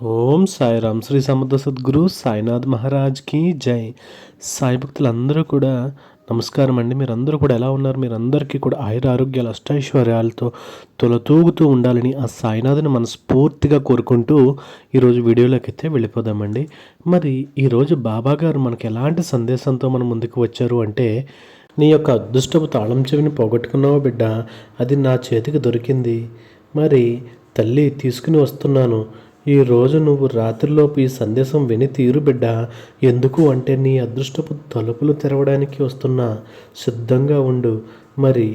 ఓం సాయిరామ్. శ్రీ సమర్థ సద్గురు సాయినాథ్ మహారాజ్కి జై. సాయి భక్తులందరూ కూడా నమస్కారం అండి. మీరందరూ కూడా ఎలా ఉన్నారు? మీరందరికీ కూడా ఆయుర ఆరోగ్యాలు అష్టైశ్వర్యాలతో తొలతూగుతూ ఉండాలని ఆ సాయినాథ్ని మనస్ఫూర్తిగా కోరుకుంటూ ఈరోజు వీడియోలోకి అయితే వెళ్ళిపోదామండి. మరి ఈరోజు బాబా గారు మనకు ఎలాంటి సందేశంతో మన ముందుకు వచ్చారు అంటే, నీ యొక్క అదృష్టపు తాళం చెవిని పోగొట్టుకున్నావు బిడ్డ, అది నా చేతికి దొరికింది. మరి తల్లి తీసుకుని వస్తున్నాను. ఈరోజు నువ్వు రాత్రిలోపు ఈ సందేశం విని తీరు బిడ్డ. ఎందుకు అంటే నీ అదృష్టపు తలుపులు తెరవడానికి వస్తున్నా, సిద్ధంగా ఉండు. మరి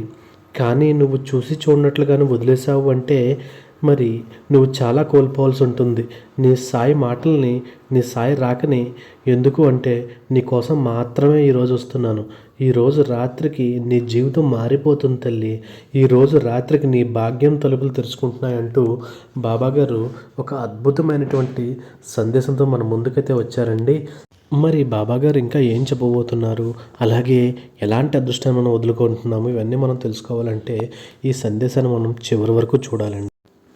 కానీ నువ్వు చూసి చూడనట్లుగాను వదిలేసావు అంటే మరి నువ్వు చాలా కోల్పోవాల్సి ఉంటుంది. నీ సాయి మాటల్ని, నీ సాయి రాకని ఎందుకు అంటే నీ కోసం మాత్రమే ఈరోజు వస్తున్నాను. ఈరోజు రాత్రికి నీ జీవితం మారిపోతుంది తల్లి. ఈరోజు రాత్రికి నీ భాగ్యం తలుపులు తెరుచుకుంటున్నాయంటూ బాబాగారు ఒక అద్భుతమైనటువంటి సందేశంతో మన ముందుకైతే వచ్చారండి. మరి బాబాగారు ఇంకా ఏం చెప్పబోతున్నారు, అలాగే ఎలాంటి అదృష్టాన్ని మనం వదులుకుంటున్నాము, ఇవన్నీ మనం తెలుసుకోవాలంటే ఈ సందేశాన్ని మనం చివరి వరకు చూడాలండి.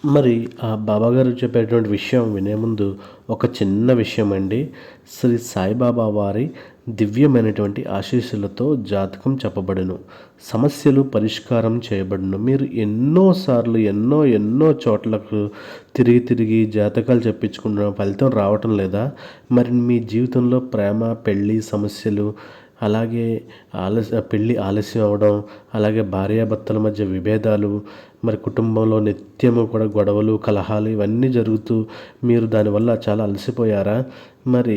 మరి ఆ బాబాగారు చెప్పేటువంటి విషయం వినే ముందు ఒక చిన్న విషయం అండి. శ్రీ సాయిబాబా వారి దివ్యమైనటువంటి ఆశీస్సులతో జాతకం చెప్పబడును, సమస్యలు పరిష్కారం చేయబడును. మీరు ఎన్నోసార్లు ఎన్నో చోట్లకు తిరిగి జాతకాలు చెప్పించుకుంటున్న ఫలితం రావటం లేదా? మరి మీ జీవితంలో ప్రేమ, పెళ్ళి సమస్యలు, అలాగే పెళ్ళి ఆలస్యం అవడం, అలాగే భార్యాభర్తల మధ్య విభేదాలు, మరి కుటుంబంలో నిత్యము కూడా గొడవలు, కలహాలు ఇవన్నీ జరుగుతూ మీరు దానివల్ల చాలా అలసిపోయారా? మరి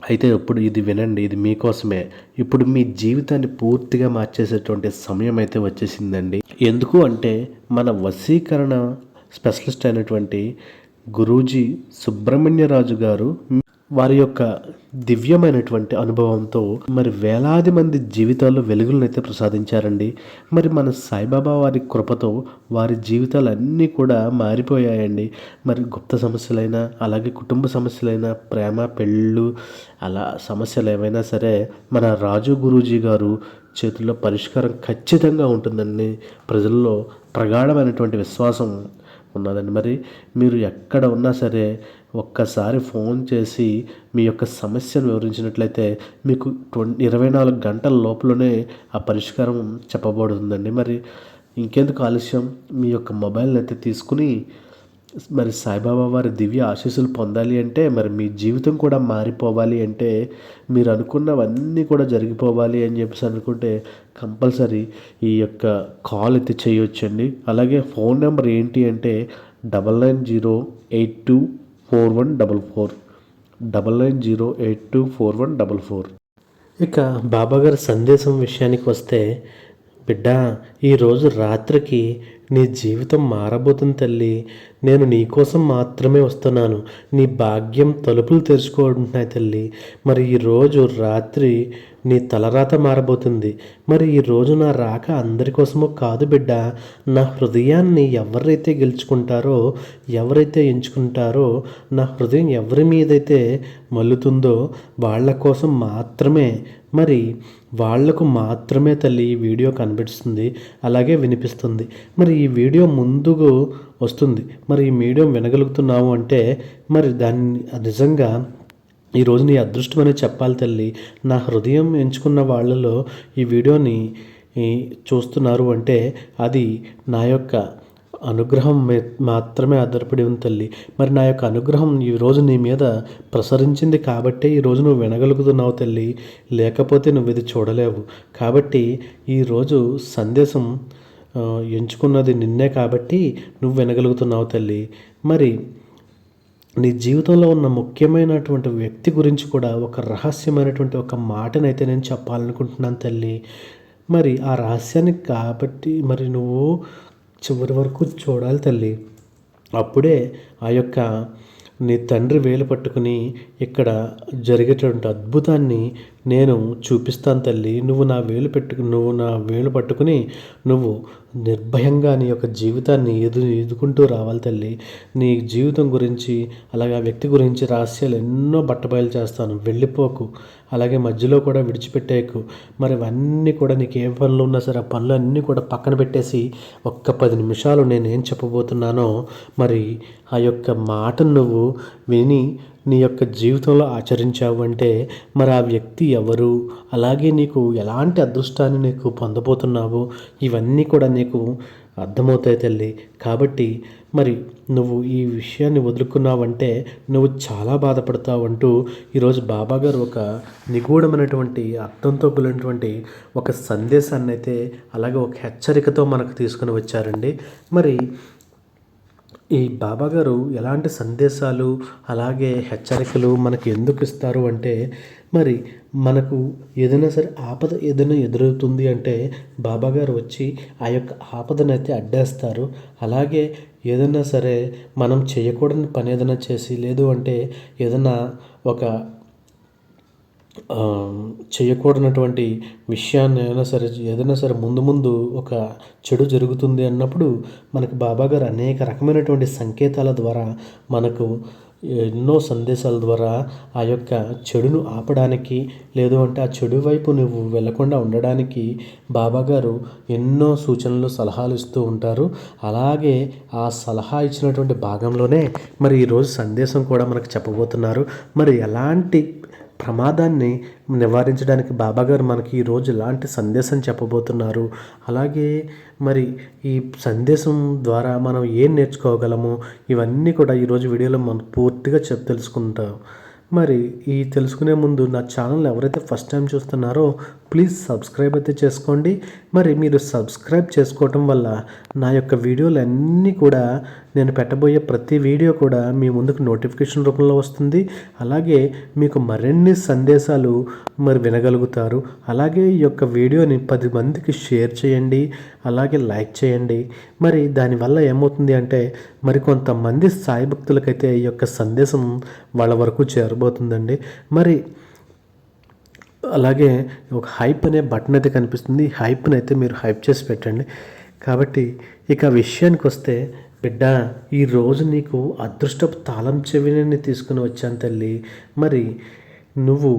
అయితే ఇప్పుడు ఇది వినండి, ఇది మీకోసమే. ఇప్పుడు మీ జీవితాన్ని పూర్తిగా మార్చేసేటువంటి సమయం అయితే వచ్చేసిందండి. ఎందుకు అంటే మన వశీకరణ స్పెషలిస్ట్ అయినటువంటి గురూజీ సుబ్రహ్మణ్యరాజు గారు వారి యొక్క దివ్యమైనటువంటి అనుభవంతో మరి వేలాది మంది జీవితాల్లో వెలుగులను అయితే ప్రసాదించారండి. మరి మన సాయిబాబా వారి కృపతో వారి జీవితాలన్నీ కూడా మారిపోయాయండి. మరి గుప్త సమస్యలైనా, అలాగే కుటుంబ సమస్యలైనా, ప్రేమ, పెళ్ళు, అలా సమస్యలు ఏవైనా సరే మన రాజు గురూజీ గారు చేతుల్లో పరిష్కారం ఖచ్చితంగా ఉంటుందండి. ప్రజల్లో ప్రగాఢమైనటువంటి విశ్వాసం ఉన్నదండి. మరి మీరు ఎక్కడ ఉన్నా సరే ఒక్కసారి ఫోన్ చేసి మీ యొక్క సమస్యను వివరించినట్లయితే మీకు 24 గంటల లోపలనే ఆ పరిష్కారం చెప్పబడుతుందండి. మరి ఇంకెందుకు ఆలస్యం, మీ యొక్క మొబైల్ని అయితే తీసుకుని మరి సాయిబాబా వారి దివ్య ఆశీస్సులు పొందాలి అంటే, మరి మీ జీవితం కూడా మారిపోవాలి అంటే, మీరు అనుకున్నవన్నీ కూడా జరిగిపోవాలి అని చెప్పేసి అనుకుంటే కంపల్సరీ ఈ యొక్క కాల్ అయితే చేయొచ్చండి. అలాగే ఫోన్ నెంబర్ ఏంటి అంటే 9908241444 9908241444. ఇక బాబాగారి సందేశం విషయానికి వస్తే, బిడ్డ ఈరోజు రాత్రికి నీ జీవితం మారబోతుంది తల్లి. నేను నీకోసం మాత్రమే వస్తున్నాను. నీ భాగ్యం తలుపులు తెరుచుకుంటున్నాయి తల్లి. మరి ఈరోజు రాత్రి నీ తలరాత మారబోతుంది. మరి ఈరోజు నా రాక అందరి కోసమో కాదు బిడ్డ. నా హృదయాన్ని ఎవరైతే గెలుచుకుంటారో, ఎవరైతే ఎంచుకుంటారో, నా హృదయం ఎవరి మీదైతే మల్లుతుందో వాళ్ళ కోసం మాత్రమే. మరి వాళ్లకు మాత్రమే తల్లి ఈ వీడియో కనిపిస్తుంది, అలాగే వినిపిస్తుంది. మరి ఈ వీడియో ముందుకు వస్తుంది. మరి ఈ వీడియో వినగలుగుతున్నావు అంటే మరి దాన్ని నిజంగా ఈరోజు నీ అదృష్టం అనే చెప్పాలి తల్లి. నా హృదయం ఎంచుకున్న వాళ్ళలో ఈ వీడియోని చూస్తున్నారు అంటే అది నా యొక్క అనుగ్రహం మాత్రమే ఆధారపడి ఉంది తల్లి. మరి నా యొక్క అనుగ్రహం ఈరోజు నీ మీద ప్రసరించింది కాబట్టే ఈరోజు నువ్వు వినగలుగుతున్నావు తల్లి, లేకపోతే నువ్వు ఇది చూడలేవు. కాబట్టి ఈరోజు సందేశం ఎంచుకున్నది నిన్నే కాబట్టి నువ్వు వినగలుగుతున్నావు తల్లి. మరి నీ జీవితంలో ఉన్న ముఖ్యమైనటువంటి వ్యక్తి గురించి కూడా ఒక రహస్యమైనటువంటి ఒక మాటనైతే నేను చెప్పాలనుకుంటున్నాను తల్లి. మరి ఆ రహస్యాన్ని కాబట్టి మరి నువ్వు చివరి వరకు చూడాలి తల్లి. అప్పుడే ఆ యొక్క నీ తండ్రి వేలు పట్టుకుని ఇక్కడ జరిగేటువంటి అద్భుతాన్ని నేను చూపిస్తాను తల్లి. నువ్వు నా వేలు పట్టుకుని నువ్వు నిర్భయంగా నీ యొక్క జీవితాన్ని ఎదుకుంటూ రావాలి తల్లి. నీ జీవితం గురించి అలాగే ఆ వ్యక్తి గురించి రహస్యాలు ఎన్నో బట్టబయలు చేస్తాను. వెళ్ళిపోకు, అలాగే మధ్యలో కూడా విడిచిపెట్టేకు. మరి అవన్నీ కూడా నీకు ఏ పనులు ఉన్నా సరే ఆ పనులన్నీ కూడా పక్కన పెట్టేసి ఒక్క 10 నిమిషాలు నేనేం చెప్పబోతున్నానో మరి ఆ యొక్క మాటను నువ్వు విని నీ యొక్క జీవితంలో ఆచరించావు అంటే మరి ఆ వ్యక్తి ఎవరు, అలాగే నీకు ఎలాంటి అదృష్టాన్ని నీకు పొందబోతున్నావు, ఇవన్నీ కూడా నీకు అర్థమవుతాయి తల్లి. కాబట్టి మరి నువ్వు ఈ విషయాన్ని వదులుకున్నావంటే నువ్వు చాలా బాధపడతావు అంటూ ఈరోజు బాబాగారు ఒక నిగూఢమైనటువంటి అర్థంతో కూడినటువంటి ఒక సందేశాన్ని అయితే అలాగే ఒక హెచ్చరికతో మనకు తీసుకుని వచ్చారండి. మరి ఈ బాబాగారు ఎలాంటి సందేశాలు అలాగే హెచ్చరికలు మనకి ఎందుకు ఇస్తారు అంటే మరి మనకు ఏదైనా సరే ఆపద ఏదైనా ఎదురవుతుంది అంటే బాబాగారు వచ్చి ఆ యొక్క ఆపదనైతే అడ్డేస్తారు. అలాగే ఏదైనా సరే మనం చేయకూడని పని ఏదైనా చేసి లేదు అంటే ఏదైనా ఒక చేయకూడనటువంటి విషయాన్ని ఏదైనా సరే ముందు ముందు ఒక చెడు జరుగుతుంది అన్నప్పుడు మనకు బాబాగారు అనేక రకమైనటువంటి సంకేతాల ద్వారా మనకు ఎన్నో సందేశాల ద్వారా ఆ యొక్క చెడును ఆపడానికి లేదు అంటే ఆ చెడు వైపు నువ్వు వెళ్లకుండా ఉండడానికి బాబాగారు ఎన్నో సూచనలు సలహాలు ఇస్తూ ఉంటారు. అలాగే ఆ సలహా ఇచ్చినటువంటి భాగంలోనే మరి ఈరోజు సందేశం కూడా మనకు చెప్పబోతున్నారు. మరి ఎలాంటి ప్రమాదాన్ని నివారించడానికి బాబాగారు మనకి ఈరోజు ఇలాంటి సందేశం చెప్పబోతున్నారు. అలాగే మరి ఈ సందేశం ద్వారా మనం ఏం నేర్చుకోగలము, ఇవన్నీ కూడా ఈరోజు వీడియోలో మనం పూర్తిగా తెలుసుకుంటాం. మరి ఈ తెలుసుకునే ముందు నా ఛానల్ ఎవరైతే ఫస్ట్ టైం చూస్తున్నారో ప్లీజ్ సబ్స్క్రైబ్ అయితే చేసుకోండి. మరి మీరు సబ్స్క్రైబ్ చేసుకోవటం వల్ల నా యొక్క వీడియోలు అన్నీ కూడా నేను పెట్టబోయే ప్రతి వీడియో కూడా మీ ముందుకు నోటిఫికేషన్ రూపంలో వస్తుంది. అలాగే మీకు మరిన్ని సందేశాలు మరి వినగలుగుతారు. అలాగే ఈ యొక్క వీడియోని 10 మందికి షేర్ చేయండి, అలాగే లైక్ చేయండి. మరి దానివల్ల ఏమవుతుంది అంటే మరి కొంతమంది సాయి భక్తులకైతే ఈ యొక్క సందేశం వాళ్ళ వరకు చేరబోతుందండి. మరి అలాగే ఒక హైప్ అనే బటన్ అయితే కనిపిస్తుంది. ఈ హైప్ని అయితే మీరు హైప్ చేసి పెట్టండి. కాబట్టి ఇక విషయానికి వస్తే బిడ్డ, ఈరోజు నీకు అదృష్టపు తాళం చెవిని తీసుకుని వచ్చాను తల్లి. మరి నువ్వు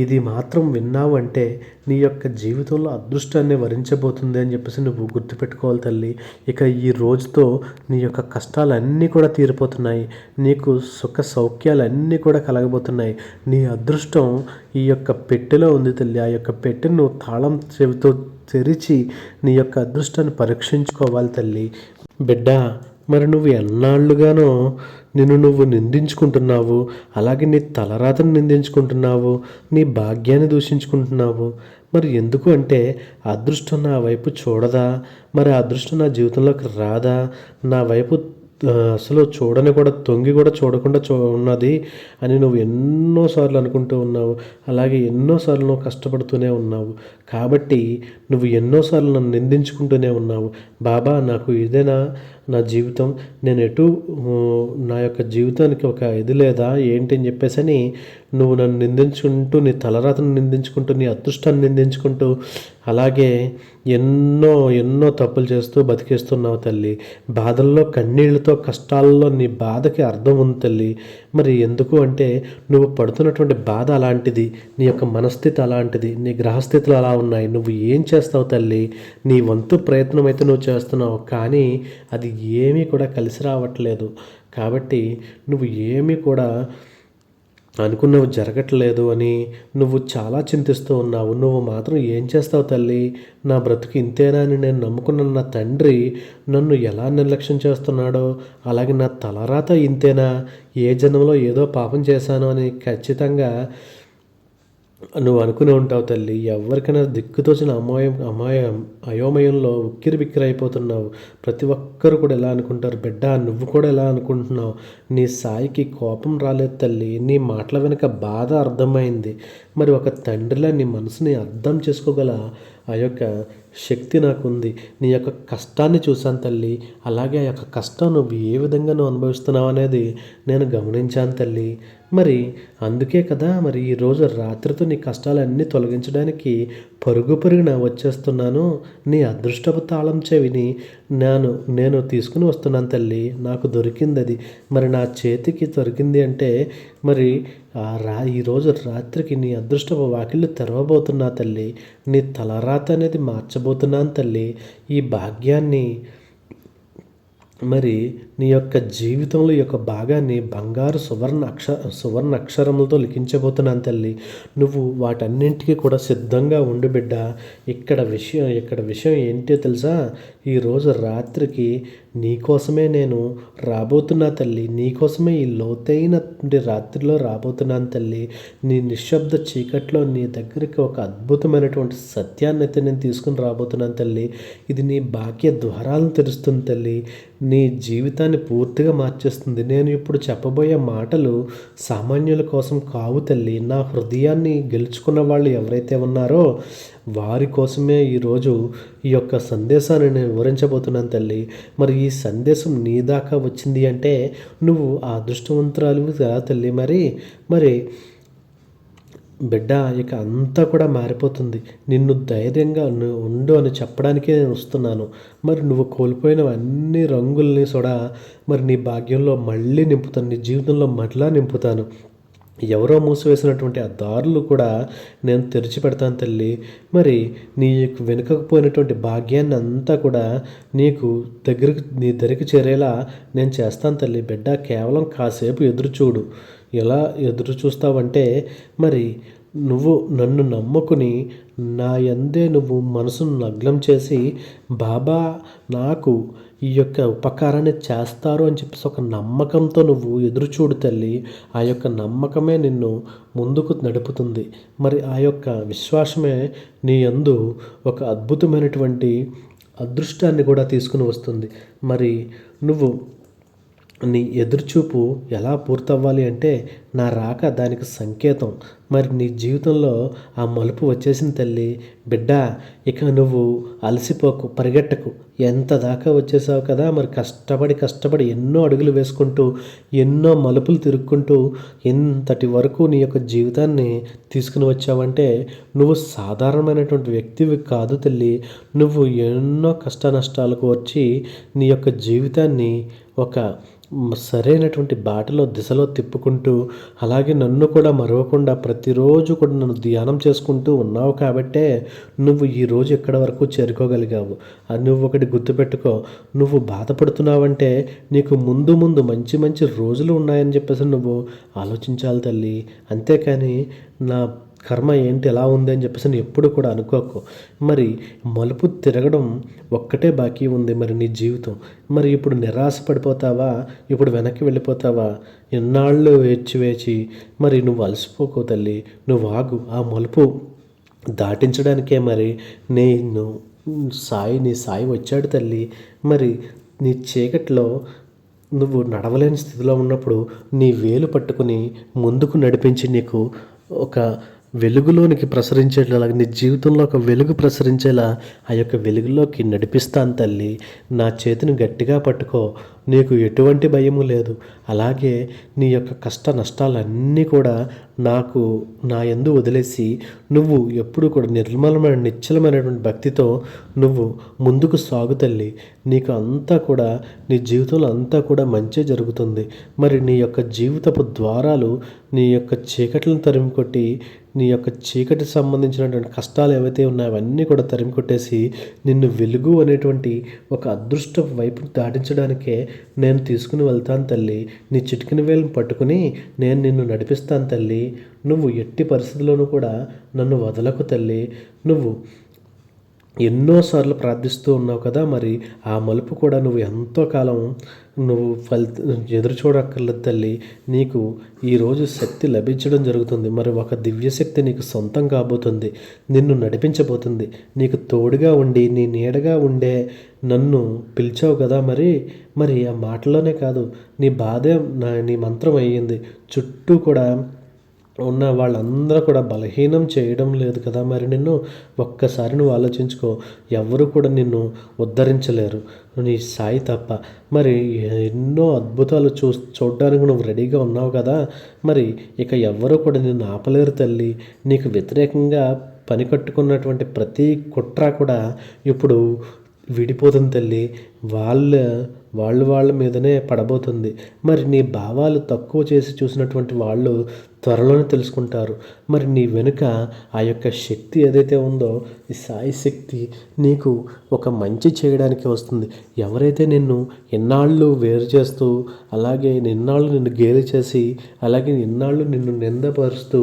ఇది మాత్రం విన్నావు అంటే నీ యొక్క జీవితంలో అదృష్టాన్ని వరించబోతుంది అని చెప్పేసి నువ్వు గుర్తుపెట్టుకోవాలి తల్లి. ఇక ఈ రోజుతో నీ యొక్క కష్టాలన్నీ కూడా తీరిపోతున్నాయి. నీకు సుఖ సౌఖ్యాలన్నీ కూడా కలగబోతున్నాయి. నీ అదృష్టం ఈ యొక్క పెట్టెలో ఉంది తల్లి. ఆ యొక్క పెట్టెను నువ్వు తాళం చెవితో తెరిచి నీ యొక్క అదృష్టాన్ని పరీక్షించుకోవాలి తల్లి. బిడ్డ, మరి నువ్వు ఎన్నాళ్ళుగానో నువ్వు నిందించుకుంటున్నావు, అలాగే నీ తలరాతను నిందించుకుంటున్నావు, నీ భాగ్యాన్ని దూషించుకుంటున్నావు. మరి ఎందుకు అంటే అదృష్టం నా వైపు చూడదా, మరి ఆ అదృష్టం నా జీవితంలోకి రాదా, నా వైపు అసలు తొంగి కూడా చూడకుండా ఉన్నది అని నువ్వు ఎన్నోసార్లు అనుకుంటూ ఉన్నావు. అలాగే ఎన్నోసార్లు నువ్వు కష్టపడుతూనే ఉన్నావు. కాబట్టి నువ్వు ఎన్నోసార్లు నన్ను నిందించుకుంటూనే ఉన్నావు. బాబా, నాకు ఇదేనా నా జీవితం, నేను నా యొక్క జీవితానికి ఒక ఇది లేదా ఏంటి అని చెప్పేసి నువ్వు నన్ను నిందించుకుంటూ, నీ తలరాతను నిందించుకుంటూ, నీ అదృష్టాన్ని నిందించుకుంటూ, అలాగే ఎన్నో తప్పులు చేస్తూ బతికేస్తున్నావు తల్లి. బాధల్లో కన్నీళ్లతో కష్టాల్లో నీ బాధకి అర్థం ఉంది తల్లి. మరి ఎందుకు అంటే నువ్వు పడుతున్నటువంటి బాధ అలాంటిది, నీ యొక్క మనస్థితి అలాంటిది, నీ గ్రహస్థితులు అలా ఉన్నాయి. నువ్వు ఏం చేస్తావు తల్లి? నీ వంతు ప్రయత్నం అయితే నువ్వు చేస్తున్నావు, కానీ అది ఏమీ కూడా కలిసి రావట్లేదు. కాబట్టి నువ్వు ఏమీ కూడా అనుకున్నవి జరగట్లేదు అని నువ్వు చాలా చింతిస్తూ ఉన్నావు. నువ్వు మాత్రం ఏం చేస్తావు తల్లి? నా బ్రతుకు ఇంతేనా అని నేను నమ్ముకున్న నా తండ్రి నన్ను ఎలా నిర్లక్ష్యం చేస్తున్నాడో, అలాగే నా తలరాత ఇంతేనా, ఏ జన్మలో ఏదో పాపం చేశానో అని ఖచ్చితంగా నువ్వు అనుకుని ఉంటావు తల్లి. ఎవరికైనా దిక్కుతోచిన అయోమయంలో ఉక్కిరి అయిపోతున్నావు. ప్రతి ఒక్కరు కూడా ఎలా అనుకుంటారు? బిడ్డ, నువ్వు కూడా ఎలా అనుకుంటున్నావు? నీ సాయికి కోపం రాలేదు తల్లి. నీ మాటల వెనుక బాధ అర్థమైంది. మరి ఒక తండ్రిలా నీ మనసుని అర్థం చేసుకోగల ఆ యొక్క శక్తి నాకుంది. నీ యొక్క కష్టాన్ని చూశాను తల్లి. అలాగే ఆ యొక్క కష్టం నువ్వు ఏ విధంగా నువ్వు అనుభవిస్తున్నావు అనేది నేను గమనించాను తల్లి. మరి అందుకే కదా మరి ఈరోజు రాత్రితో నీ కష్టాలన్నీ తొలగించడానికి పరుగు పరుగున వచ్చేస్తున్నాను. నీ అదృష్టపు తాళం చెవిని నేను తీసుకుని వస్తున్నాను తల్లి. నాకు దొరికింది అది. మరి నా చేతికి దొరికింది అంటే మరి ఈరోజు రాత్రికి నీ అదృష్టపు వాకిళ్ళు తెరవబోతున్నా తల్లి. నీ తలరాత అనేది మార్చబోతున్నాను తల్లి. ఈ భాగ్యాన్ని మరి నీ యొక్క జీవితంలో ఈ యొక్క భాగాన్ని బంగారు సువర్ణ అక్షరములతో లిఖించబోతున్నాను తల్లి. నువ్వు వాటన్నింటికీ కూడా సిద్ధంగా ఉండు బిడ్డ. ఇక్కడ విషయం ఏంటో తెలుసా? ఈరోజు రాత్రికి నీకోసమే నేను రాబోతున్నా తల్లి. నీకోసమే ఈ లోతైన రాత్రిలో రాబోతున్నాను తల్లి. నీ నిశ్శబ్ద చీకట్లో నీ దగ్గరికి ఒక అద్భుతమైనటువంటి సత్యాన్ని అయితే నేను తీసుకుని రాబోతున్నాను తల్లి. ఇది నీ భాగ్య ద్వారాలను తెరుస్తుంది తల్లి. నీ జీవితాన్ని పూర్తిగా మార్చేస్తుంది. నేను ఇప్పుడు చెప్పబోయే మాటలు సామాన్యుల కోసం కావు తల్లి. నా హృదయాన్ని గెలుచుకున్న వాళ్ళు ఎవరైతే ఉన్నారో వారి కోసమే ఈరోజు ఈ యొక్క సందేశాన్ని నేను వివరించబోతున్నాను తల్లి. మరి ఈ సందేశం నీ దాకా వచ్చింది అంటే నువ్వు ఆ అదృష్టవంతురాలు కదా తల్లి. మరి బిడ్డ ఇక అంతా కూడా మారిపోతుంది. నిన్ను ధైర్యంగా ఉండు అని చెప్పడానికే నేను వస్తున్నాను. మరి నువ్వు కోల్పోయినవన్నీ రంగుల్ని కూడా మరి నీ భాగ్యంలో మళ్ళీ నింపుతాను. నీ జీవితంలో మళ్ళా నింపుతాను. ఎవరో మూసివేసినటువంటి ఆ దారులు కూడా నేను తెరిచి పెడతాను తల్లి. మరి నీకు వెనుకపోయినటువంటి భాగ్యాన్ని అంతా కూడా నీ దగ్గరికి చేరేలా నేను చేస్తాను తల్లి. బిడ్డ కేవలం కాసేపు ఎదురు చూడు. ఎలా ఎదురు చూస్తావంటే మరి నువ్వు నన్ను నమ్ముకుని నా యందే నువ్వు మనసును లగ్నం చేసి బాబా నాకు ఈ యొక్క ఉపకారాన్ని చేస్తారు అని చెప్పేసి ఒక నమ్మకంతో నువ్వు ఎదురు చూడు తల్లి. ఆ యొక్క నమ్మకమే నిన్ను ముందుకు నడుపుతుంది. మరి ఆ యొక్క విశ్వాసమే నీ యందు ఒక అద్భుతమైనటువంటి అదృష్టాన్ని కూడా తీసుకుని వస్తుంది. మరి నువ్వు నీ ఎదురుచూపు ఎలా పూర్తవ్వాలి అంటే నా రాక దానికి సంకేతం. మరి నీ జీవితంలో ఆ మలుపు వచ్చేసింది తల్లి. బిడ్డ ఇక నువ్వు అలసిపోకు, పరిగెట్టకు. ఎంత దాకా వచ్చేసావు కదా. మరి కష్టపడి ఎన్నో అడుగులు వేసుకుంటూ ఎన్నో మలుపులు తిరుక్కుంటూ ఎంతటి వరకు నీ యొక్క జీవితాన్ని తీసుకుని వచ్చావంటే నువ్వు సాధారణమైనటువంటి వ్యక్తివి కాదు తల్లి. నువ్వు ఎన్నో కష్ట నష్టాలకు వచ్చి నీ యొక్క జీవితాన్ని ఒక సరైనటువంటి బాటలో దిశలో తిప్పుకుంటూ అలాగే నన్ను కూడా మరవకుండా ప్రతిరోజు కూడా నన్ను ధ్యానం చేసుకుంటూ ఉన్నావు కాబట్టే నువ్వు ఈరోజు ఎక్కడి వరకు చేరుకోగలిగావు. నువ్వు ఒకటి గుర్తుపెట్టుకో. నువ్వు బాధపడుతున్నావంటే నీకు ముందు మంచి మంచి రోజులు ఉన్నాయని చెప్పేసి నువ్వు ఆలోచించాలి తల్లి. అంతేకాని నా కర్మ ఏంటి ఎలా ఉంది అని చెప్పేసి నేను ఎప్పుడు కూడా అనుకోకు. మరి మలుపు తిరగడం ఒక్కటే బాకీ ఉంది మరి నీ జీవితం. మరి ఇప్పుడు నిరాశ పడిపోతావా? ఇప్పుడు వెనక్కి వెళ్ళిపోతావా? ఎన్నాళ్ళు వేచి మరి నువ్వు అలసిపోకు తల్లి. నువ్వు ఆగు. ఆ మలుపు దాటించడానికే మరి నేను నీ సాయి వచ్చాడు తల్లి. మరి నీ చీకట్లో నువ్వు నడవలేని స్థితిలో ఉన్నప్పుడు నీ వేలు పట్టుకుని ముందుకు నడిపించి నీకు ఒక వెలుగులోనికి ప్రసరించేలా నీ జీవితంలో ఒక వెలుగు ప్రసరించేలా ఆ యొక్క వెలుగులోకి నడిపిస్తాను తల్లి. నా చేతిని గట్టిగా పట్టుకో. నీకు ఎటువంటి భయము లేదు. అలాగే నీ యొక్క కష్ట నష్టాలన్నీ కూడా నా యందు వదిలేసి నువ్వు ఎప్పుడు కూడా నిశ్చలమైనటువంటి భక్తితో నువ్వు ముందుకు సాగు తల్లి. నీకు అంతా కూడా నీ జీవితంలో అంతా కూడా మంచి జరుగుతుంది. మరి నీ యొక్క జీవితపు ద్వారాలు నీ యొక్క చీకట్లను తరిమి కొట్టి నీ యొక్క చీకటికి సంబంధించినటువంటి కష్టాలు ఏవైతే ఉన్నాయో అవన్నీ కూడా తరిమి కొట్టేసి నిన్ను వెలుగు అనేటువంటి ఒక అదృష్ట వైపు దాటించడానికే నేను తీసుకుని వెళ్తాను తల్లి. నీ చిటికిన వేలును పట్టుకుని నేను నిన్ను నడిపిస్తాను తల్లి. నువ్వు ఎట్టి పరిస్థితుల్లోనూ కూడా నన్ను వదలకు తల్లి. నువ్వు ఎన్నోసార్లు ప్రార్థిస్తూ ఉన్నావు కదా. మరి ఆ మలుపు కూడా నువ్వు ఎంతో కాలం నువ్వు ఎదురు చూడక్కర్లేదు తల్లి. నీకు ఈరోజు శక్తి లభించడం జరుగుతుంది. మరి ఒక దివ్యశక్తి నీకు సొంతం కాబోతుంది. నిన్ను నడిపించబోతుంది. నీకు తోడుగా ఉండి నీ నీడగా ఉండే నన్ను పిలిచావు కదా. మరి ఆ మాటలోనే కాదు నీ బాధే నీ మంత్రం అయ్యింది. చుట్టూ కూడా ఉన్న వాళ్ళందరూ కూడా బలహీనం చేయడం లేదు కదా మరి నిన్ను. ఒక్కసారి నువ్వు ఆలోచించుకో. ఎవరు కూడా నిన్ను ఉద్ధరించలేరు నీ సాయి తప్ప. మరి ఎన్నో అద్భుతాలు చూడడానికి నువ్వు రెడీగా ఉన్నావు కదా. మరి ఇక ఎవ్వరూ కూడా నిన్ను ఆపలేరు తల్లి. నీకు వ్యతిరేకంగా పని కట్టుకున్నటువంటి ప్రతి కుట్ర కూడా ఇప్పుడు విడిపోతుంది తల్లి. వాళ్ళ వాళ్ళ మీదనే పడబోతుంది. మరి నీ భావాలు తక్కువ చేసి చూసినటువంటి వాళ్ళు త్వరలోనే తెలుసుకుంటారు. మరి నీ వెనుక ఆ యొక్క శక్తి ఏదైతే ఉందో, ఈ సాయి శక్తి నీకు ఒక మంచి చేయడానికి వస్తుంది. ఎవరైతే నిన్ను ఎన్నాళ్ళు వేరు చేస్తూ, అలాగే ఎన్నాళ్ళు నిన్ను గేలి చేసి, అలాగే ఎన్నాళ్ళు నిన్ను నిందపరుస్తూ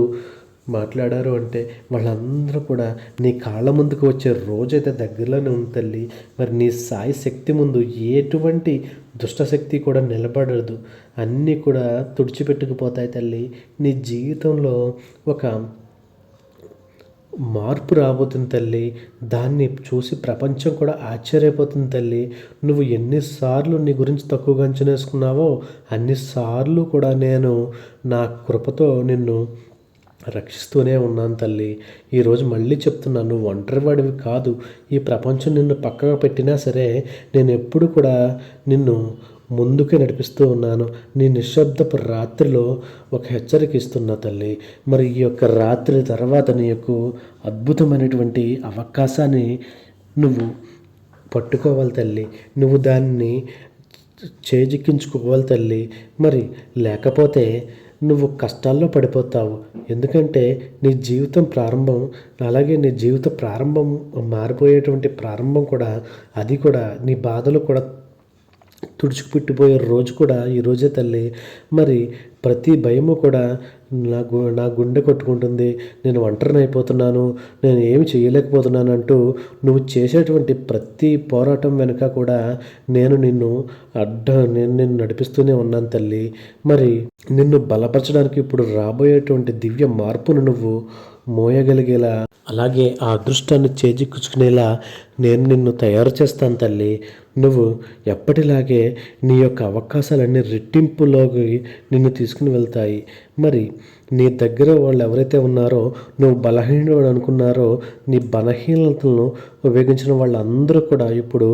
మాట్లాడారు అంటే వాళ్ళందరూ కూడా నీ కాళ్ళ ముందుకు వచ్చే రోజైతే దగ్గరలోనే ఉంది తల్లి. మరి నీ సాయి శక్తి ముందు ఎటువంటి దుష్టశక్తి కూడా నిలబడదు. అన్నీ కూడా తుడిచిపెట్టుకుపోతాయి తల్లి. నీ జీవితంలో ఒక మార్పు రాబోతుంది తల్లి. దాన్ని చూసి ప్రపంచం కూడా ఆశ్చర్యపోతుంది తల్లి. నువ్వు ఎన్నిసార్లు నీ గురించి తక్కువగా అంచనా వేసుకున్నావో అన్నిసార్లు కూడా నేను నా కృపతో నిన్ను రక్షిస్తూనే ఉన్నాను తల్లి. ఈరోజు మళ్ళీ చెప్తున్నాను, నువ్వు ఒంటరివాడివి కాదు. ఈ ప్రపంచం నిన్ను పక్కగా పెట్టినా సరే నేను ఎప్పుడు కూడా నిన్ను ముందుకే నడిపిస్తూ ఉన్నాను. నీ నిశ్శబ్దపు రాత్రిలో ఒక హెచ్చరిక ఇస్తున్నా తల్లి. మరి ఈ యొక్క రాత్రి తర్వాత నీ యొక్క అద్భుతమైనటువంటి అవకాశాన్ని నువ్వు పట్టుకోవాలి తల్లి. నువ్వు దాన్ని చేజిక్కించుకోవాలి తల్లి. మరి లేకపోతే నువ్వు కష్టాల్లో పడిపోతావు. ఎందుకంటే నీ జీవితం ప్రారంభం, అలాగే నీ జీవిత ప్రారంభం మారిపోయేటువంటి ప్రారంభం కూడా, అది కూడా నీ బాధలు కూడా తుడుచుకుపెట్టిపోయే రోజు కూడా ఈరోజే తల్లి. మరి ప్రతి భయము కూడా నా గుండె కొట్టుకుంటుంది. నేను ఒంటరిని అయిపోతున్నాను, నేను ఏమి చేయలేకపోతున్నాను అంటూ నువ్వు చేసేటువంటి ప్రతి పోరాటం వెనుక కూడా నేను నిన్ను నడిపిస్తూనే ఉన్నాను తల్లి. మరి నిన్ను బలపరచడానికి ఇప్పుడు రాబోయేటువంటి దివ్య మార్పును నువ్వు మోయగలిగేలా, అలాగే ఆ అదృష్టాన్ని చేజిక్కించుకునేలా నేను నిన్ను తయారు చేస్తాను తల్లి. నువ్వు ఎప్పటిలాగే నీ యొక్క అవకాశాలన్నీ రెట్టింపులోకి నిన్ను తీసుకుని వెళ్తాయి. మరి నీ దగ్గర వాళ్ళు ఎవరైతే ఉన్నారో, నువ్వు బలహీనుడు అనుకున్నారో, నీ బలహీనతలను ఉపయోగించిన వాళ్ళందరూ కూడా ఇప్పుడు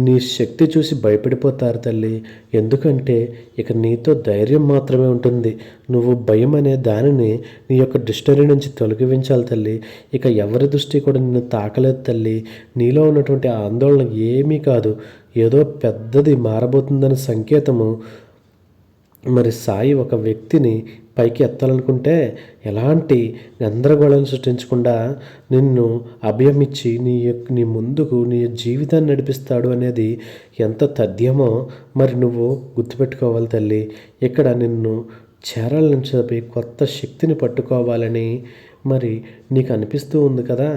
నీ శక్తి చూసి భయపడిపోతారు తల్లి. ఎందుకంటే ఇక నీతో ధైర్యం మాత్రమే ఉంటుంది. నువ్వు భయం అనే దానిని నీ యొక్క డిక్షనరీ నుంచి తొలగించాలి తల్లి. ఇక ఎవరి దృష్టి కూడా నిన్ను తాకలేదు తల్లి. నీలో ఉన్నటువంటి ఆందోళన ఏమీ కాదు, ఏదో పెద్దది మారబోతుందని సంకేతము. మరి సాయి ఒక వ్యక్తిని పైకి ఎత్తాలనుకుంటే ఎలాంటి గందరగోళాన్ని సృష్టించకుండా నిన్ను అభయమిచ్చి నీ ముందుకు నీ జీవితాన్ని నడిపిస్తాడు అనేది ఎంత తథ్యమో మరి నువ్వు గుర్తుపెట్టుకోవాలి తల్లి. ఇక్కడ నిన్ను చేరాలని చెప్పి కొత్త శక్తిని పట్టుకోవాలని మరి నీకు అనిపిస్తూ ఉంది కదా.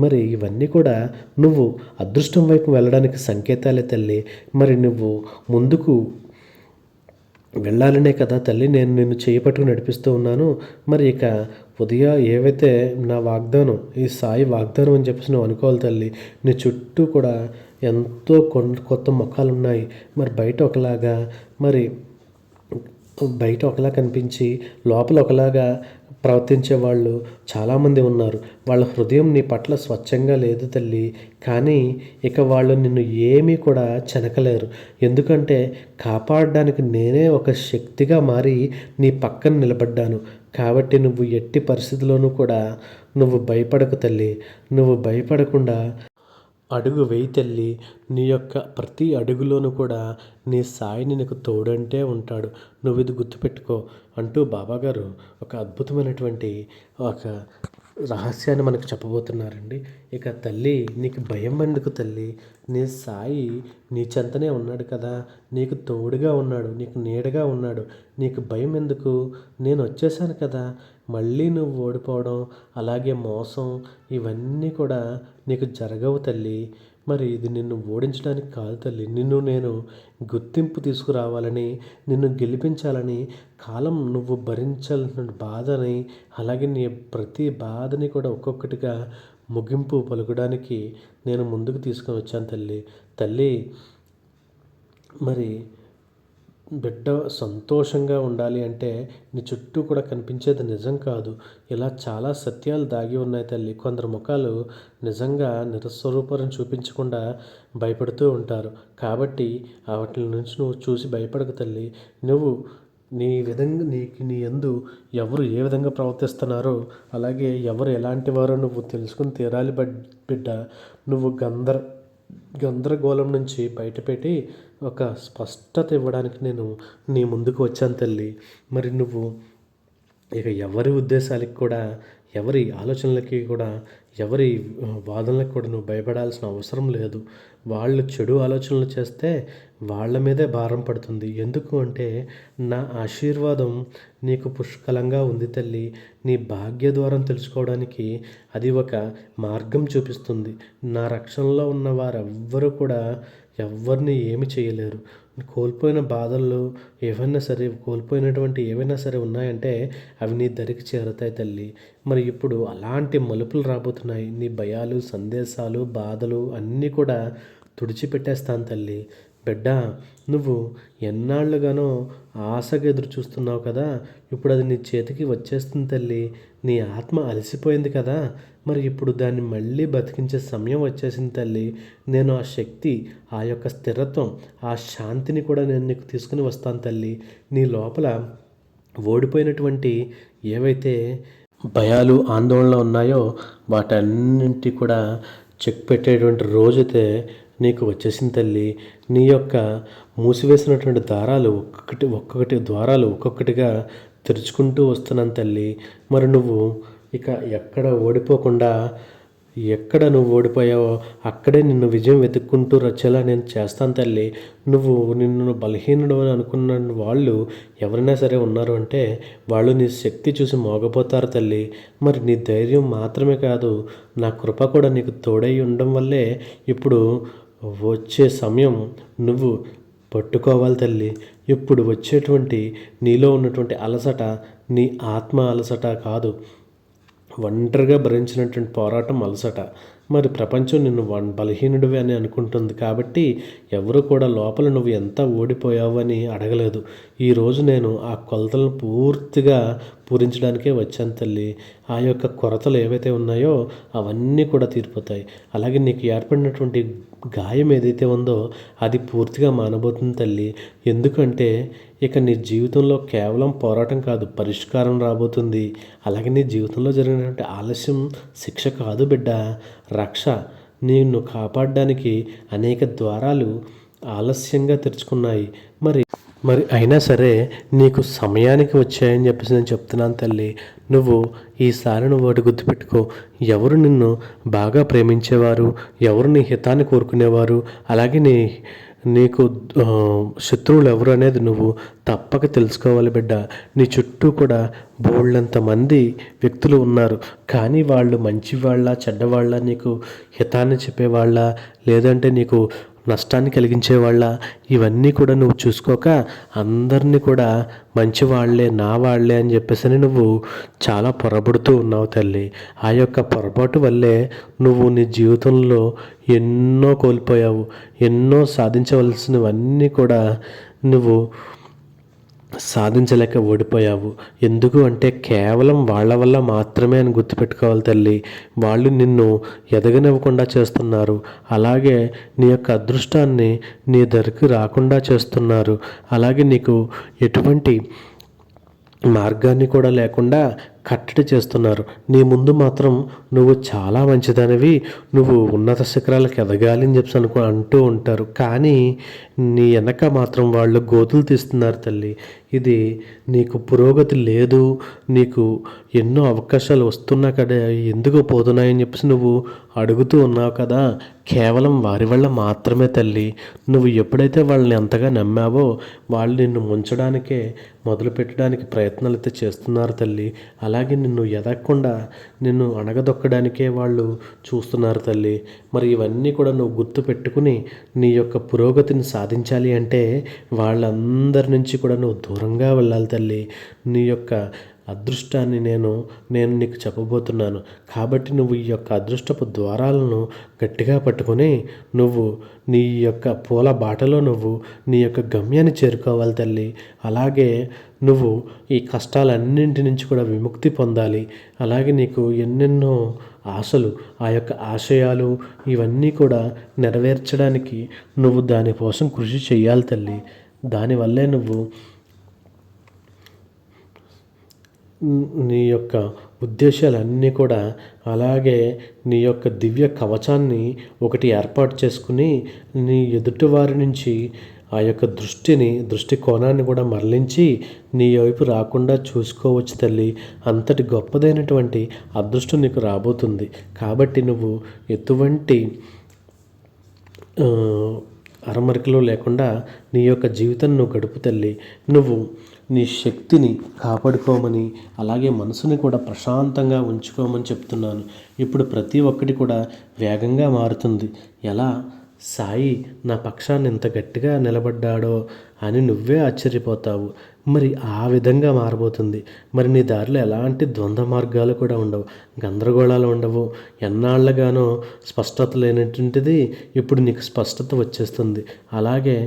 మరి ఇవన్నీ కూడా నువ్వు అదృష్టం వైపు వెళ్ళడానికి సంకేతాలే తల్లి. మరి నువ్వు ముందుకు వెళ్ళాలనే కదా తల్లి నేను నిన్ను చేపట్టుకుని నడిపిస్తూ ఉన్నాను. మరి ఇక ఉదయం ఏవైతే నా వాగ్దానం, ఈ సాయి వాగ్దానం అని చెప్పేసి నువ్వు అనుకోవాలి తల్లి. నీ చుట్టూ కూడా ఎంతో కొత్త ముఖాలు ఉన్నాయి. మరి బయట ఒకలా కనిపించి లోపల ఒకలాగా ప్రవర్తించే వాళ్ళు చాలామంది ఉన్నారు. వాళ్ళ హృదయం నీ పట్ల స్వచ్ఛంగా లేదు తల్లి. కానీ ఇక వాళ్ళు నిన్ను ఏమీ కూడా చెనకలేరు. ఎందుకంటే కాపాడడానికి నేనే ఒక శక్తిగా మారి నీ పక్కన నిలబడ్డాను. కాబట్టి నువ్వు ఎట్టి పరిస్థితుల్లోనూ కూడా నువ్వు భయపడకు తల్లి. నువ్వు భయపడకుండా అడుగు వేయి తల్లి. నీ యొక్క ప్రతి అడుగులోనూ కూడా నీ సాయిని నీకు తోడంటే ఉంటాడు. నువ్వు ఇది గుర్తుపెట్టుకో అంటూ బాబాగారు ఒక అద్భుతమైనటువంటి ఒక రహస్యాన్ని మనకు చెప్పబోతున్నారండి. ఇక తల్లి నీకు భయం ఎందుకు తల్లి? నీ సాయి నీ చెంతనే ఉన్నాడు కదా, నీకు తోడుగా ఉన్నాడు, నీకు నీడగా ఉన్నాడు. నీకు భయం ఎందుకు? నేను వచ్చేసాను కదా. మళ్ళీ నువ్వు ఓడిపోవడం, అలాగే మోసం, ఇవన్నీ కూడా నీకు జరగవు తల్లి. మరి ఇది నిన్ను ఓడించడానికి కాదు తల్లి. నిన్ను నేను గుర్తింపు తీసుకురావాలని, నిన్ను గెలిపించాలని, కాలం నువ్వు భరించాల్సిన బాధని, అలాగే నీ ప్రతి బాధని కూడా ఒక్కొక్కటిగా ముగింపు పలకడానికి నేను ముందుకు తీసుకొని వచ్చాను తల్లి. తల్లి మరి బిడ్డ సంతోషంగా ఉండాలి అంటే నీ చుట్టూ కూడా కనిపించేది నిజం కాదు. ఇలా చాలా సత్యాలు దాగి ఉన్నాయి తల్లి. కొందరు ముఖాలు నిజంగా నిరస్వరూపం చూపించకుండా భయపడుతూ ఉంటారు. కాబట్టి వాటి నుంచి నువ్వు చూసి భయపడకు తల్లి. నువ్వు నీ విధంగా నీ యందు ఎవరు ఏ విధంగా ప్రవర్తిస్తున్నారో అలాగే ఎవరు ఎలాంటి వారో నువ్వు తెలుసుకుని తీరాలి బిడ్డ. నువ్వు గందరగోళం నుంచి బయటపెట్టి ఒక స్పష్టత ఇవ్వడానికి నేను నీ ముందుకు వచ్చాను తల్లి. మరి నువ్వు ఇక ఎవరి ఉద్దేశాలకి కూడా, ఎవరి ఆలోచనలకి కూడా, ఎవరి వాదనలకు కూడా నువ్వు భయపడాల్సిన అవసరం లేదు. వాళ్ళు చెడు ఆలోచనలు చేస్తే వాళ్ళ మీదే భారం పడుతుంది. ఎందుకు అంటే నా ఆశీర్వాదం నీకు పుష్కలంగా ఉంది తల్లి. నీ భాగ్య ద్వారం తెలుసుకోవడానికి అది ఒక మార్గం చూపిస్తుంది. నా రక్షణలో ఉన్న వారెవ్వరూ కూడా ఎవరిని ఏమి చేయలేరు. కోల్పోయిన బాధల్లో ఏవైనా సరే ఉన్నాయంటే అవి నీ దరికి చేరుతాయి తల్లి. మరి ఇప్పుడు అలాంటి మలుపులు రాబోతున్నాయి. నీ భయాలు, సందేశాలు, బాధలు అన్నీ కూడా తుడిచిపెట్టేస్తాను తల్లి. బిడ్డ, నువ్వు ఎన్నాళ్ళుగానో ఆశగా ఎదురు చూస్తున్నావు కదా, ఇప్పుడు అది నీ చేతికి వచ్చేస్తుంది తల్లి. నీ ఆత్మ అలసిపోయింది కదా, మరి ఇప్పుడు దాన్ని మళ్ళీ బతికించే సమయం వచ్చేసింది తల్లి. నేను ఆ శక్తి, ఆ యొక్క స్థిరత్వం, ఆ శాంతిని కూడా నేను నీకు తీసుకుని వస్తాను తల్లి. నీ లోపల ఓడిపోయినటువంటి ఏవైతే భయాలు, ఆందోళనలు ఉన్నాయో వాటన్నింటి కూడా చెక్ పెట్టేటువంటి రోజైతే నీకు వచ్చేసింది తల్లి. నీ యొక్క మూసివేసినటువంటి దారాలు ఒక్కొక్కటిగా తెరుచుకుంటూ వస్తున్నాను తల్లి. మరి నువ్వు ఇక ఎక్కడ నువ్వు ఓడిపోయావో అక్కడే నిన్ను విజయం వెతుక్కుంటూ వచ్చేలా నేను చేస్తాను తల్లి. నిన్ను బలహీనుడు అని అనుకున్న వాళ్ళు ఎవరైనా సరే ఉన్నారు అంటే వాళ్ళు నీ శక్తి చూసి మోగపోతారు తల్లి. మరి నీ ధైర్యం మాత్రమే కాదు, నా కృప కూడా నీకు తోడై ఉండడం వల్లే ఇప్పుడు వచ్చే సమయం నువ్వు పట్టుకోవాలి తల్లి. ఇప్పుడు వచ్చేటువంటి నీలో ఉన్నటువంటి అలసట నీ ఆత్మ అలసట కాదు, ఒంటరిగా భరించినటువంటి పోరాటం అలసట. మరి ప్రపంచం నిన్ను బలహీనుడివి అని అనుకుంటుంది కాబట్టి ఎవరు కూడా లోపల నువ్వు ఎంత ఓడిపోయావు అని అడగలేదు. ఈరోజు నేను ఆ కొలతలను పూర్తిగా పూరించడానికే వచ్చాను తల్లి. ఆ యొక్క కొరతలు ఏవైతే ఉన్నాయో అవన్నీ కూడా తీరిపోతాయి. అలాగే నీకు ఏర్పడినటువంటి గాయం ఏదైతే ఉందో అది పూర్తిగా మానబోతుంది తల్లి. ఎందుకంటే ఇక నీ జీవితంలో కేవలం పోరాటం కాదు, పరిష్కారం రాబోతుంది. అలాగే నీ జీవితంలో జరిగినటువంటి ఆలస్యం శిక్ష కాదు బిడ్డ, రక్ష. నిన్ను కాపాడడానికి అనేక ద్వారాలు ఆలస్యంగా తెరుచుకున్నాయి. మరి అయినా సరే నీకు సమయానికి వచ్చాయని చెప్పేసి నేను చెప్తున్నాను తల్లి. ఈసారి నువ్వు ఒకటి గుర్తుపెట్టుకో, ఎవరు నిన్ను బాగా ప్రేమించేవారు, ఎవరు నీ హితాన్ని కోరుకునేవారు, అలాగే నీకు శత్రువులు ఎవరు అనేది నువ్వు తప్పక తెలుసుకోవాలి బిడ్డ. నీ చుట్టూ కూడా బోళ్ళంత మంది వ్యక్తులు ఉన్నారు, కానీ వాళ్ళు మంచివాళ్ళ చెడ్డవాళ్ళ, నీకు హితాన్ని చెప్పేవాళ్ళ లేదంటే నీకు నష్టాన్ని కలిగించేవాళ్ళ, ఇవన్నీ కూడా నువ్వు చూసుకోక అందరినీ కూడా మంచి వాళ్ళే, నా వాళ్ళే అని చెప్పేసి నువ్వు చాలా పొరబడుతూ ఉన్నావు తల్లి. ఆ యొక్క పొరపాటు వల్లే నువ్వు నీ జీవితంలో ఎన్నో కోల్పోయావు. ఎన్నో సాధించవలసినవన్నీ కూడా నువ్వు సాధించలేక ఓడిపోయావు. ఎందుకు అంటే కేవలం వాళ్ళ వల్ల మాత్రమే అని గుర్తుపెట్టుకోవాలి తల్లి. వాళ్ళు నిన్ను ఎదగనివ్వకుండా చేస్తున్నారు, అలాగే నీ యొక్క అదృష్టాన్ని నీ దగ్గరికి రాకుండా చేస్తున్నారు, అలాగే నీకు ఎటువంటి మార్గాన్ని కూడా లేకుండా కట్టడి చేస్తున్నారు. నీ ముందు మాత్రం నువ్వు చాలా మంచిదనివి, నువ్వు ఉన్నత శిఖరాలకు ఎదగాలి అని చెప్పి అంటూ ఉంటారు, కానీ నీ వెనక మాత్రం వాళ్ళు గోతులు తీస్తున్నారు తల్లి. ఇది నీకు పురోగతి లేదు, నీకు ఎన్నో అవకాశాలు వస్తున్నా కదా ఎందుకు పోతున్నాయని చెప్పేసి నువ్వు అడుగుతూ ఉన్నావు కదా, కేవలం వారి వల్ల మాత్రమే తల్లి. నువ్వు ఎప్పుడైతే వాళ్ళని ఎంతగా నమ్మావో వాళ్ళు నిన్ను ముంచడానికే, మొదలు పెట్టడానికి ప్రయత్నాలు అయితే చేస్తున్నారు తల్లి. అలాగే నిన్ను ఎదగకుండా, నిన్ను అణగదొక్కడానికే వాళ్ళు చూస్తున్నారు తల్లి. మరి ఇవన్నీ కూడా నువ్వు గుర్తు పెట్టుకుని నీ యొక్క పురోగతిని సాధించాలి అంటే వాళ్ళందరి నుంచి కూడా నువ్వు దూరంగా వెళ్ళాలి తల్లి. నీ యొక్క అదృష్టాన్ని నేను నీకు చెప్పబోతున్నాను. కాబట్టి నువ్వు ఈ యొక్క అదృష్టపు ద్వారాలను గట్టిగా పట్టుకొని నువ్వు నీ యొక్క పూల బాటలో నువ్వు నీ యొక్క గమ్యాన్ని చేరుకోవాలి తల్లి. అలాగే నువ్వు ఈ కష్టాలన్నింటి నుంచి కూడా విముక్తి పొందాలి. అలాగే నీకు ఎన్నెన్నో ఆశలు, ఆ యొక్క ఆశయాలు ఇవన్నీ కూడా నెరవేర్చడానికి నువ్వు దానికోసం కృషి చేయాలి తల్లి. దానివల్లే నువ్వు నీ యొక్క ఉద్దేశాలన్నీ కూడా, అలాగే నీ యొక్క దివ్య కవచాన్ని ఒకటి ఏర్పాటు చేసుకుని నీ ఎదుటివారి నుంచి ఆ యొక్క దృష్టి కోణాన్ని కూడా మరలించి నీ వైపు రాకుండా చూసుకోవచ్చు తల్లి. అంతటి గొప్పదైనటువంటి అదృష్టం నీకు రాబోతుంది. కాబట్టి నువ్వు ఎటువంటి అరమరికలో లేకుండా నీ యొక్క జీవితాన్ని నువ్వు గడుపు తల్లి. నువ్వు నీ శక్తిని కాపాడుకోమని, అలాగే మనసుని కూడా ప్రశాంతంగా ఉంచుకోమని చెప్తున్నాను. ఇప్పుడు ప్రతి ఒక్కటి కూడా వేగంగా మారుతుంది. ఎలా సాయి నా పక్షాన్ని ఎంత గట్టిగా నిలబడ్డాడో అని నువ్వే ఆశ్చర్యపోతావు. మరి ఆ విధంగా మారబోతుంది. మరి నీ దారిలో ఎలాంటి ద్వంద్వ మార్గాలు కూడా ఉండవు, గందరగోళాలు ఉండవు. ఎన్నాళ్ళగానో స్పష్టత లేనటువంటిది ఇప్పుడు నీకు స్పష్టత వచ్చేస్తుంది. అలాగే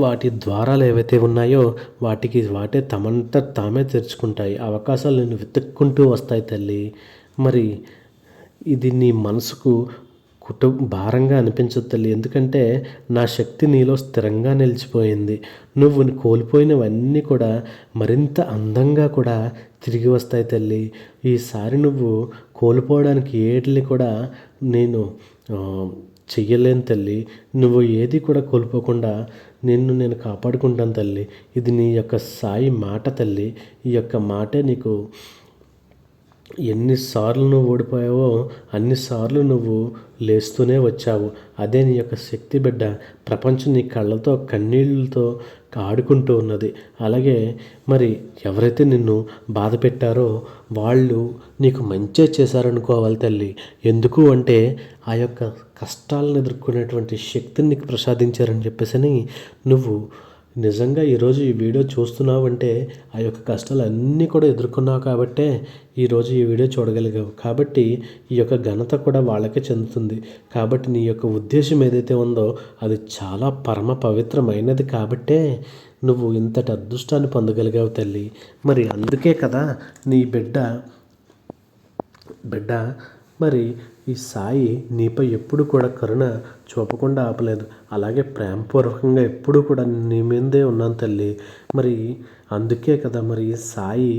వాటి ద్వారాలు ఏవైతే ఉన్నాయో వాటే తమంత తామే తెరుచుకుంటాయి. అవకాశాలు నేను వెతుక్కుంటూ వస్తాయి తల్లి. మరి ఇది నీ మనసుకు భారంగా అనిపించదు తల్లి. ఎందుకంటే నా శక్తి నీలో స్థిరంగా నిలిచిపోయింది. నువ్వు కోల్పోయినవన్నీ కూడా మరింత అందంగా కూడా తిరిగి వస్తాయి తల్లి. ఈసారి నువ్వు కోల్పోవడానికి ఏటిని కూడా నేను చెయ్యలేను తల్లి. నువ్వు ఏది కూడా కోల్పోకుండా నేను కాపాడుకుంటాను తల్లి. ఇది నీ యొక్క సాయి మాట తల్లి. ఈ యొక్క మాటే నీకు ఎన్నిసార్లు నువ్వు ఓడిపోయావో అన్నిసార్లు నువ్వు లేస్తూనే వచ్చావు. అదే నీ యొక్క శక్తి బిడ్డ. ప్రపంచం నీ కళ్ళతో కన్నీళ్ళతో ఆడుకుంటూ ఉన్నది. అలాగే మరి ఎవరైతే నిన్ను బాధ పెట్టారో వాళ్ళు నీకు మంచే చేశారనుకోవాలి తల్లి. ఎందుకు అంటే ఆ యొక్క కష్టాలను ఎదుర్కొనేటువంటి శక్తిని నీకు ప్రసాదించారని చెప్పేసి నువ్వు నిజంగా ఈరోజు ఈ వీడియో చూస్తున్నావంటే ఆ యొక్క కష్టాలన్నీ కూడా ఎదుర్కొన్నావు కాబట్టే ఈరోజు ఈ వీడియో చూడగలిగావు. కాబట్టి ఈ యొక్క ఘనత కూడా వాళ్ళకే చెందుతుంది. కాబట్టి నీ యొక్క ఉద్దేశం ఏదైతే ఉందో అది చాలా పరమ పవిత్రమైనది కాబట్టే నువ్వు ఇంతటి అదృష్టాన్ని పొందగలిగావు తల్లి. మరి అందుకే కదా నీ బిడ్డ మరి ఈ సాయి నీపై ఎప్పుడు కూడా కరుణ చూపకుండా ఆపలేదు. అలాగే ప్రేమపూర్వకంగా ఎప్పుడు కూడా నీ మీదే ఉన్నాను తల్లి. మరి అందుకే కదా మరి ఈ సాయి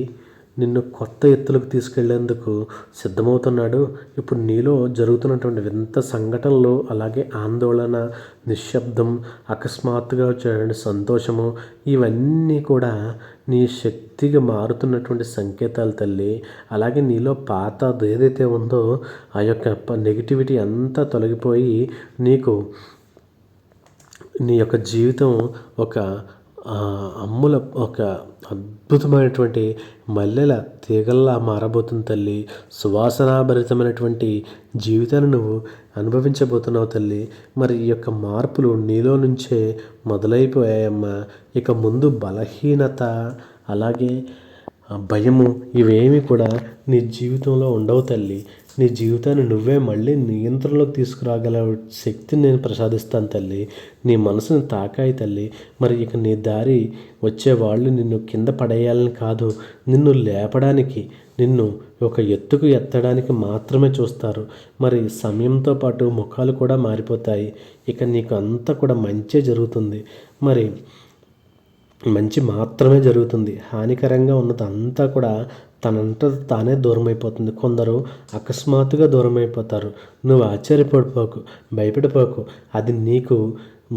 నిన్ను కొత్త ఎత్తులకు తీసుకెళ్లేందుకు సిద్ధమవుతున్నాడు. ఇప్పుడు నీలో జరుగుతున్నటువంటి వింత సంఘటనలు, అలాగే ఆందోళన, నిశ్శబ్దం, అకస్మాత్తుగా వచ్చేటువంటి సంతోషము ఇవన్నీ కూడా నీ శక్తిగా మారుతున్నటువంటి సంకేతాలు తల్లి. అలాగే నీలో పాతది ఏదైతే ఉందో ఆ యొక్క నెగిటివిటీ అంతా తొలగిపోయి నీ యొక్క జీవితం ఒక ఒక అద్భుతమైనటువంటి మల్లెల తీగల్లా మారబోతుంది తల్లి. సువాసనాభరితమైనటువంటి జీవితాన్ని నువ్వు అనుభవించబోతున్నావు తల్లి. మరి ఈ యొక్క మార్పులు నీలో నుంచే మొదలైపోయాయమ్మా. ఇక ముందు బలహీనత, అలాగే భయము ఇవేమి కూడా నీ జీవితంలో ఉండవు తల్లి. నీ జీవితాన్ని నువ్వే మళ్ళీ నియంత్రణలోకి తీసుకురాగల శక్తిని నేను ప్రసాదిస్తాను తల్లి. నీ మనసుని తాకాయి తల్లి. మరి ఇక నీ దారి వచ్చేవాళ్ళు నిన్ను కింద పడేయాలని కాదు, నిన్ను లేపడానికి, నిన్ను ఒక ఎత్తుకు ఎత్తడానికి మాత్రమే చూస్తారు. మరి సమయంతో పాటు ముఖాలు కూడా మారిపోతాయి. ఇక నీకు అంతా కూడా మంచే జరుగుతుంది. మరి మంచి మాత్రమే జరుగుతుంది. హానికరంగా ఉన్నది అంతా కూడా తనంత తానే దూరం అయిపోతుంది. కొందరు అకస్మాత్తుగా దూరం అయిపోతారు. నువ్వు ఆశ్చర్యపడిపోకు, భయపడిపోకు. అది నీకు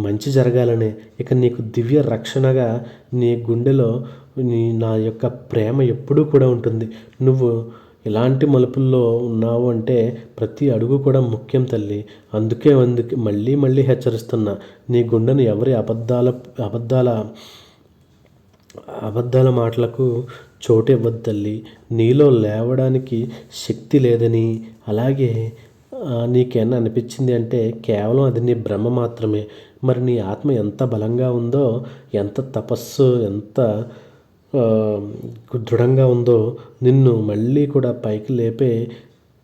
మంచి జరగాలనే. ఇక నీకు దివ్య రక్షణగా నీ గుండెలో నా యొక్క ప్రేమ ఎప్పుడూ కూడా ఉంటుంది. నువ్వు ఇలాంటి మలుపుల్లో ఉన్నావు అంటే ప్రతి అడుగు కూడా ముఖ్యం తల్లి. అందుకే మళ్ళీ మళ్ళీ హెచ్చరిస్తున్నా, నీ గుండెను ఎవరి అబద్ధాల మాటలకు చోటు ఇవ్వద్దు తల్లి. నీలో లేవడానికి శక్తి లేదని, అలాగే నీకేమన్నా అనిపించింది అంటే కేవలం అది నీ భ్రమ మాత్రమే. మరి నీ ఆత్మ ఎంత బలంగా ఉందో, ఎంత తపస్సు, ఎంత ఆ, దృఢంగా ఉందో నిన్ను మళ్ళీ కూడా పైకి లేపే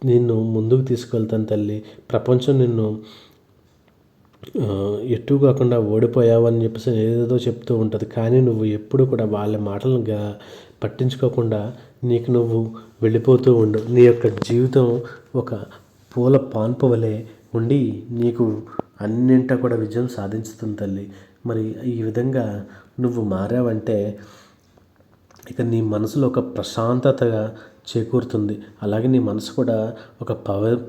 నిన్ను ముందుకు తీసుకెళ్తాను తల్లి. ప్రపంచం నిన్ను ఎటు కాకుండా ఓడిపోయావు అని చెప్పేసి ఏదేదో చెప్తూ ఉంటుంది. కానీ నువ్వు ఎప్పుడు కూడా వాళ్ళ మాటలను పట్టించుకోకుండా నీకు నువ్వు వెళ్ళిపోతూ ఉండు. నీ యొక్క జీవితం ఒక పూల పాన్పు వలె ఉండి నీకు అన్నింటా కూడా విజయం సాధించుతుంది తల్లి. మరి ఈ విధంగా నువ్వు మారావంటే ఇక నీ మనసులో ఒక ప్రశాంతతగా చేకూరుతుంది. అలాగే నీ మనసు కూడా ఒక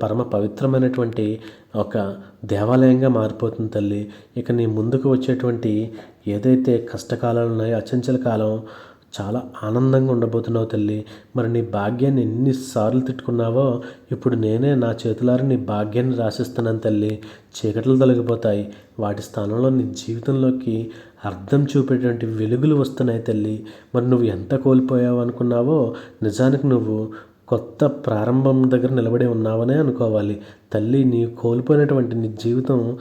పరమ పవిత్రమైనటువంటి ఒక దేవాలయంగా మారిపోతుంది తల్లి. ఇక నీ ముందుకు వచ్చేటువంటి ఏదైతే కష్టకాలాలు ఉన్నాయో అచంచల కాలం చాలా ఆనందంగా ఉండబోతున్నావు తల్లి. మరి నీ భాగ్యాన్ని ఎన్నిసార్లు తిట్టుకున్నావో ఇప్పుడు నేనే నా చేతులారా నీ భాగ్యాన్ని రాసిస్తున్నాను తల్లి. చీకట్లు తొలగిపోతాయి. వాటి స్థానంలో నీ జీవితంలోకి అర్థం చూపేటువంటి వెలుగులు వస్తున్నాయి తల్లి. మరి నువ్వు ఎంత కోల్పోయావు అనుకున్నావో నిజానికి నువ్వు కొత్త ప్రారంభం దగ్గర నిలబడి ఉన్నావనే అనుకోవాలి తల్లి. నీ కోల్పోయినటువంటి నీ జీవితం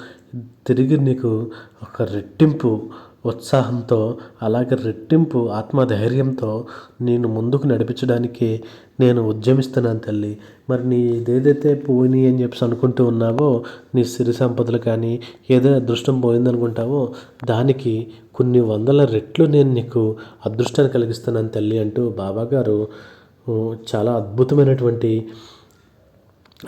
తిరిగి నీకు ఒక రెట్టింపు ఉత్సాహంతో అలాగే రెట్టింపు ఆత్మధైర్యంతో నేను ముందుకు నడిపించడానికి నేను ఉద్యమిస్తున్నాను తల్లి. మరి నీ ఇదేదైతే పోయినాయి అని చెప్పేసి అనుకుంటూ ఉన్నావో నీ సిరి సంపదలు కానీ ఏదో అదృష్టం పోయిందనుకుంటావో దానికి కొన్ని వందల రెట్లు నేను నీకు అదృష్టాన్ని కలిగిస్తున్నాను తల్లి అంటూ బాబాగారు చాలా అద్భుతమైనటువంటి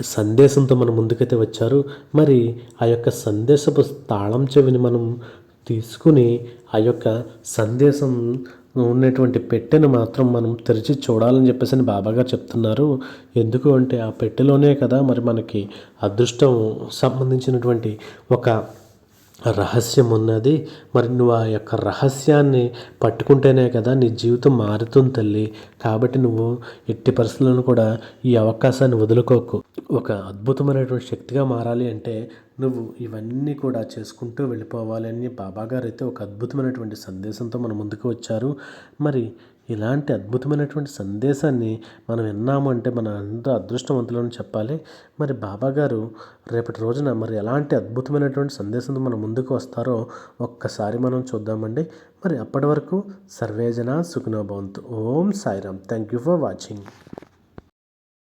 సందేశంతో మన ముందుకైతే వచ్చారు. మరి ఆ యొక్క సందేశపు తాళం చెవిని మనం తీసుకుని ఆ యొక్క సందేశం ఉన్నటువంటి పెట్టెను మాత్రం మనం తెరిచి చూడాలని చెప్పేసి బాబాగారు చెప్తున్నారు. ఎందుకు అంటే ఆ పెట్టెలోనే కదా మరి మనకి అదృష్టం సంబంధించినటువంటి ఒక రహస్యం ఉన్నది. మరి నువ్వు ఆ యొక్క రహస్యాన్ని పట్టుకుంటేనే కదా నీ జీవితం మారుతుంది తల్లి. కాబట్టి నువ్వు ఎట్టి పరిస్థితులను కూడా ఈ అవకాశాన్ని వదులుకోకు. ఒక అద్భుతమైనటువంటి శక్తిగా మారాలి అంటే నువ్వు ఇవన్నీ కూడా చేసుకుంటూ వెళ్ళిపోవాలి అని బాబాగారు అయితే ఒక అద్భుతమైనటువంటి సందేశంతో మన ముందుకు వచ్చారు. మరి ఇలాంటి అద్భుతమైనటువంటి సందేశాన్ని మనం విన్నాము అంటే మనం ఎంత అదృష్టవంతులని చెప్పాలి. మరి బాబాగారు రేపటి రోజున మరి ఎలాంటి అద్భుతమైనటువంటి సందేశంతో మన ముందుకు వస్తారో ఒక్కసారి మనం చూద్దామండి. మరి అప్పటి వరకు సర్వేజన సుఖినో భవంతు. Om Sairam. Thank you for watching.